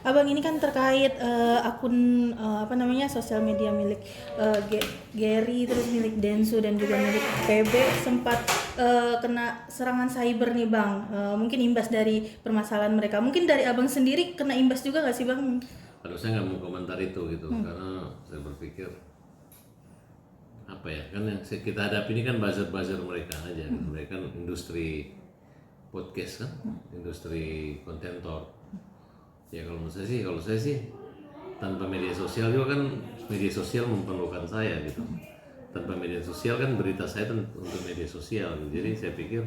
Abang ini kan terkait akun apa namanya sosial media milik Gary, terus milik Densu dan juga milik PB sempat kena serangan cyber nih bang. Mungkin imbas dari permasalahan mereka. Mungkin dari abang sendiri kena imbas juga nggak sih bang? Aduh, saya nggak mau komentar itu gitu, karena saya berpikir apa ya, kan yang kita hadapi ini kan buzzer-buzzer mereka aja, gitu. Mereka kan industri podcast kan, industri kontentor. Ya kalau saya sih tanpa media sosial juga kan, media sosial memerlukan saya gitu. Tanpa media sosial kan berita saya untuk media sosial gitu. Jadi saya pikir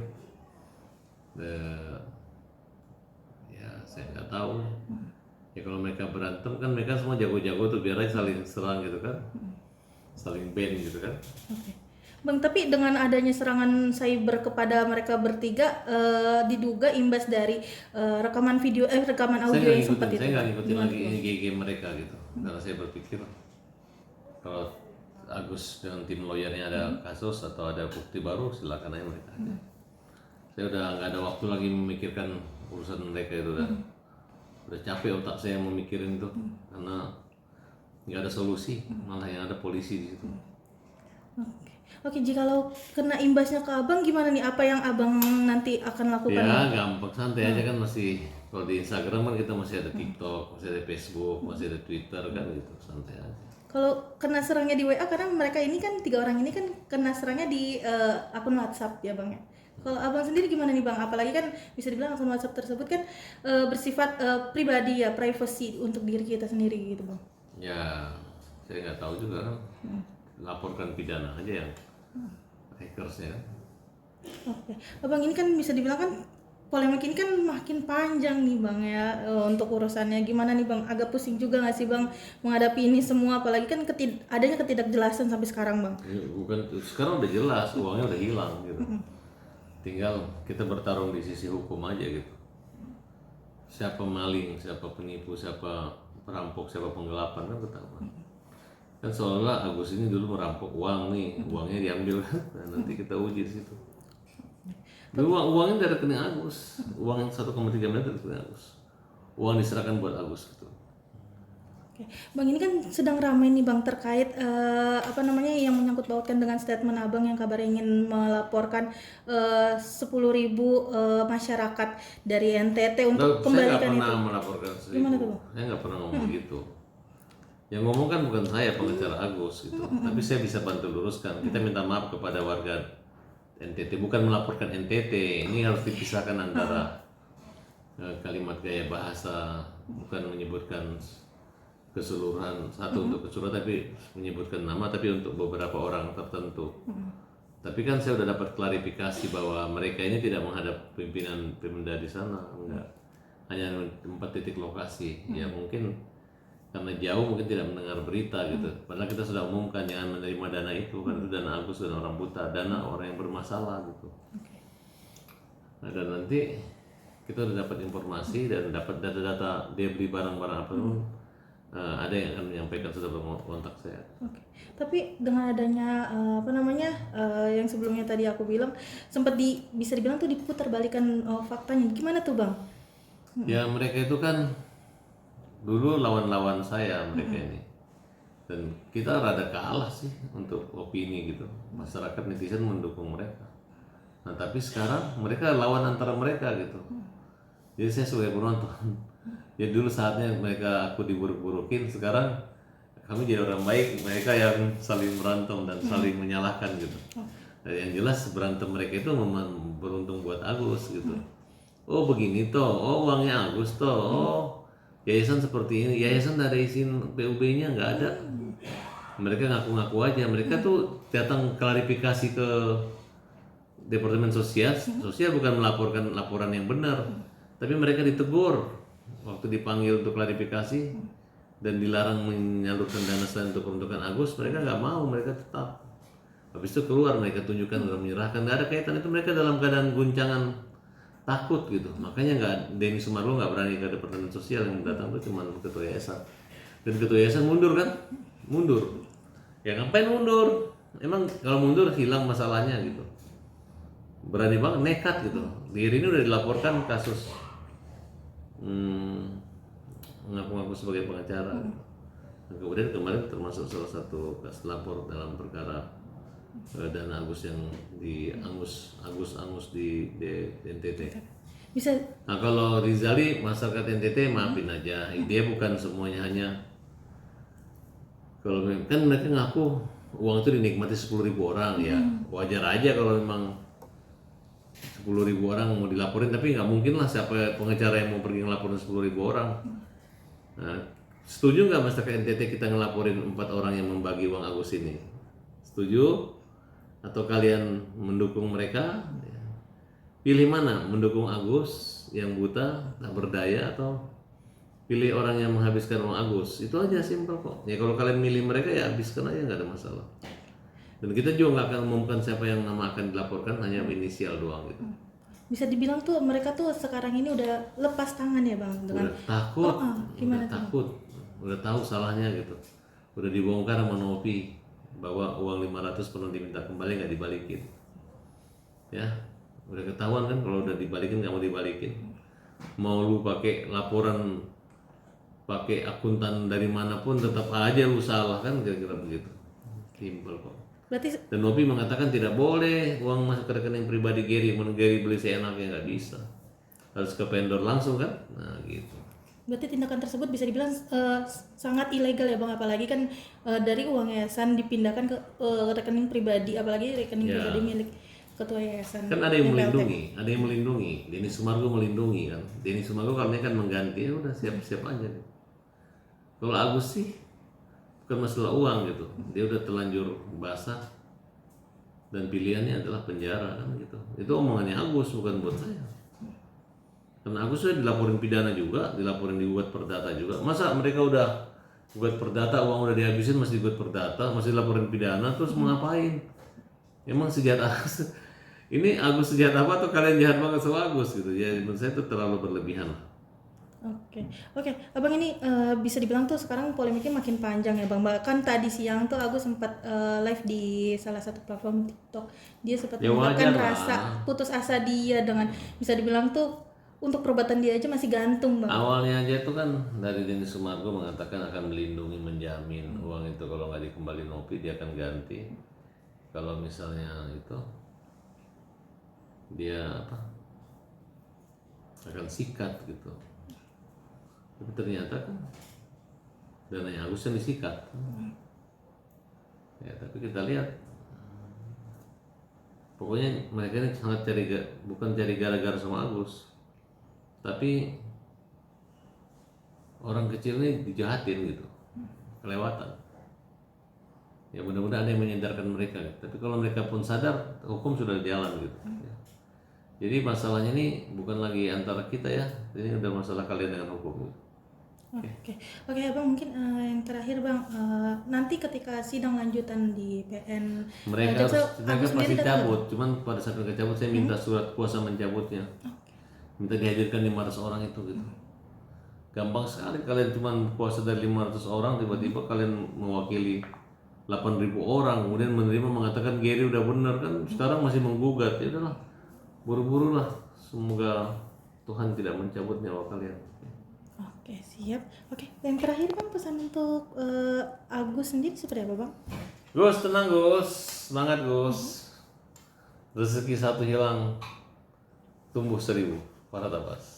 ya saya nggak tahu. Ya kalau mereka berantem kan mereka semua jago-jago tuh, biar aja saling serang gitu kan, saling ban gitu kan. Oke. Bang, tapi dengan adanya serangan cyber kepada mereka bertiga, diduga imbas dari rekaman video, rekaman audio yang sempat itu. Saya nggak ngikutin Gimana lagi tuh, Bang? IG mereka gitu, karena saya berpikir kalau Agus dengan tim lawyernya ada kasus atau ada bukti baru, silakan aja mereka aja. Saya udah nggak ada waktu lagi memikirkan urusan mereka itu, udah capek otak saya memikirin itu, karena nggak ada solusi, malah yang ada polisi di situ. Oke. Oke, jikalau kena imbasnya ke abang gimana nih? Apa yang abang nanti akan lakukan? Ya gampang, santai aja kan, masih kalau di Instagram kan kita masih ada TikTok, masih ada Facebook, masih ada Twitter kan gitu, santai aja. Kalau kena serangnya di WA, karena mereka ini kan 3 orang ini kan kena serangnya di akun WhatsApp ya bang ya. Kalau abang sendiri gimana nih bang? Apalagi kan bisa dibilang akun WhatsApp tersebut kan bersifat pribadi ya, privacy untuk diri kita sendiri gitu bang. Ya saya nggak tahu juga kan, laporkan pidana aja yang hackersnya kan. Oke, abang ini kan bisa dibilang kan polemik ini kan makin panjang nih bang ya, untuk urusannya gimana nih bang? Agak pusing juga nggak sih bang menghadapi ini semua, apalagi kan adanya ketidakjelasan sampai sekarang bang. Ya, bukan, sekarang udah jelas uangnya udah hilang gitu, tinggal kita bertarung di sisi hukum aja gitu. Siapa maling, siapa penipu, siapa perampok, siapa penggelapan kan ketahuan. Kan seolah Agus ini dulu merampok uang nih, uangnya diambil kan. Nah, nanti kita uji di situ. Dulu uangnya dari rekening Agus, uang yang 1,3 miliar dari rekening Agus. Uang diserahkan buat Agus gitu. Oke. Bang, ini kan sedang ramai nih bang terkait apa namanya yang menyangkut pautkan dengan statement abang yang kabar ingin melaporkan 10.000 masyarakat dari NTT untuk Saya nggak kembalikan pernah itu. melaporkan Gimana tuh 1.000. bang? Saya nggak pernah ngomong begitu. Yang ngomong kan bukan saya, pengacara Agus gitu. Tapi saya bisa bantu luruskan. Kita minta maaf kepada warga NTT, bukan melaporkan NTT. Ini harus dipisahkan antara kalimat gaya bahasa, bukan menyebutkan keseluruhan satu untuk keseluruhan, tapi menyebutkan nama tapi untuk beberapa orang tertentu. Tapi kan saya udah dapat klarifikasi bahwa mereka ini tidak menghadap pimpinan Pemda di sana, enggak. Hanya 4 titik lokasi. Ya mungkin karena jauh mungkin tidak mendengar berita gitu. Padahal kita sudah umumkan jangan menerima dana itu, kan itu dana Agus, dana orang buta, dana orang yang bermasalah gitu. Nah, dan nanti kita udah dapat informasi dan dapat data-data dia beli barang-barang apa pun, ada yang akan menyampaikan, sudah kontak saya. Oke. Tapi dengan adanya apa namanya yang sebelumnya tadi aku bilang sempat bisa dibilang tuh diputar balikan faktanya. Gimana tuh bang? Ya mereka itu kan dulu lawan-lawan saya mereka ini, dan kita rada kalah sih untuk opini gitu. Masyarakat netizen mendukung mereka. Nah tapi sekarang mereka lawan antara mereka gitu. Jadi saya sebagai penonton, ya dulu saatnya mereka aku diburuk-burukin, sekarang kami jadi orang baik, mereka yang saling berantem dan saling menyalahkan gitu. Dan yang jelas berantem mereka itu memang beruntung buat Agus gitu. Oh begini toh, oh uangnya Agus toh, oh yayasan seperti ini, yayasan ada izin PUB-nya nggak ada. Mereka ngaku-ngaku aja, mereka tuh datang klarifikasi ke Departemen Sosial, sosial bukan melaporkan laporan yang benar, tapi mereka ditegur waktu dipanggil untuk klarifikasi dan dilarang menyalurkan dana selain untuk peruntukan Agus. Mereka nggak mau, mereka tetap. Habis itu keluar mereka tunjukkan udah menyerahkan, nggak ada kaitan itu, mereka dalam keadaan guncangan takut gitu. Makanya nggak, Denny Sumarlo nggak berani ke Departemen Sosial, yang datang tuh cuma ketua yayasan. Dan ketua yayasan mundur kan, mundur. Ya ngapain mundur? Emang kalau mundur hilang masalahnya gitu. Berani banget, nekat gitu. Diri ini udah dilaporkan kasus ngaku-ngaku sebagai pengacara. Nah, kemudian kemarin termasuk salah satu kas lapor dalam perkara dana Agus yang di Agus di NTT. Bisa Nah kalau Rizali masyarakat NTT maafin aja, dia bukan semuanya hanya kalau kan mereka ngaku uang itu dinikmati 10.000 orang ya wajar aja kalau memang 10.000 orang mau dilaporin, tapi nggak mungkin lah siapa pengacara yang mau pergi ngelaporin 10.000 orang. Nah, setuju nggak masyarakat NTT kita ngelaporin 4 orang yang membagi uang Agus ini? Setuju? Atau kalian mendukung mereka? Pilih mana? Mendukung Agus yang buta, tak berdaya, atau pilih orang yang menghabiskan uang Agus? Itu aja simpel kok. Ya kalau kalian milih mereka ya habiskan aja, nggak ada masalah. Dan kita juga nggak akan umumkan siapa yang nama akan dilaporkan, hanya inisial doang gitu. bisa dibilang tuh mereka tuh sekarang ini udah lepas tangan ya Bang dengan Udah takut, gimana udah takut, udah tahu salahnya gitu. Udah dibongkar sama Novi bahwa uang 500 pernah diminta kembali nggak dibalikin. Ya, udah ketahuan kan kalau udah dibalikin nggak mau dibalikin. Mau lu pakai laporan, pakai akuntan dari manapun tetap aja lu salah kan, kira-kira begitu. Simpel kok. berarti Dan Novi mengatakan tidak boleh uang masuk ke rekening pribadi Gary, Gary beli seenaknya, nggak bisa, harus ke vendor langsung kan. Nah gitu. berarti tindakan tersebut bisa dibilang sangat ilegal ya Bang, apalagi kan dari uang yayasan dipindahkan ke rekening pribadi, apalagi rekening Ya. pribadi milik ketua yayasan. Kan ada yang PLT. melindungi, Denny Sumargo melindungi kan. Denny Sumargo kalau kan mengganti, ya udah siap-siap aja. Kalau Agus sih bukan masalah uang gitu, dia udah terlanjur basah dan pilihannya adalah penjara kan gitu. Itu omongannya Agus, bukan buat saya. Karena Agus sudah dilaporin pidana juga, dilaporin digugat perdata juga. Masa mereka udah gugat perdata, uang udah dihabisin masih digugat perdata, masih dilaporin pidana, terus mau ngapain? Emang sejahat Agus? Ini Agus sejahat apa atau kalian jahat banget sama Agus gitu? Ya menurut saya itu terlalu berlebihan lah. Oke, Abang ini bisa dibilang tuh sekarang polemiknya makin panjang ya Bang. Bahkan tadi siang tuh Agus sempat live di salah satu platform TikTok. Dia sempat Ya mengungkapkan wajar lah. rasa putus asa dia dengan bisa dibilang tuh untuk perbuatan dia aja masih gantung Bang. Awalnya aja itu kan dari Denny Sumargo mengatakan akan melindungi, menjamin uang itu kalau nggak dikembali Novi dia akan ganti. Kalau misalnya itu dia akan sikat gitu. Tapi ternyata kan dana yang Agus yang disikat. Ya tapi kita lihat, pokoknya mereka ini sangat bukan cari gara-gara sama Agus, tapi orang kecil ini dijahatin gitu, kelewatan. Ya mudah-mudahan ada yang menyadarkan mereka. Tapi kalau mereka pun sadar, hukum sudah jalan gitu. Ya. Jadi masalahnya ini bukan lagi antara kita ya, ini udah masalah kalian dengan hukum. Oke, Abang mungkin yang terakhir Bang, nanti ketika sidang lanjutan di PN Mereka Agus pasti sendiri cabut, cuman pada saat mereka cabut saya minta surat kuasa mencabutnya, minta dihadirkan 500 orang itu gitu. Gampang sekali kalian cuman kuasa dari 500 orang, tiba-tiba kalian mewakili 8.000 orang, kemudian menerima mengatakan Gary udah benar kan, sekarang masih menggugat. Ya udahlah, buru-buru lah, semoga Tuhan tidak mencabut nyawa kalian. Oke, siap. Oke, yang terakhir Bang, pesan untuk Agus sendiri seperti apa Bang? Gus, tenang Gus, semangat Gus. Rezeki satu hilang, tumbuh 1000. Para tabas.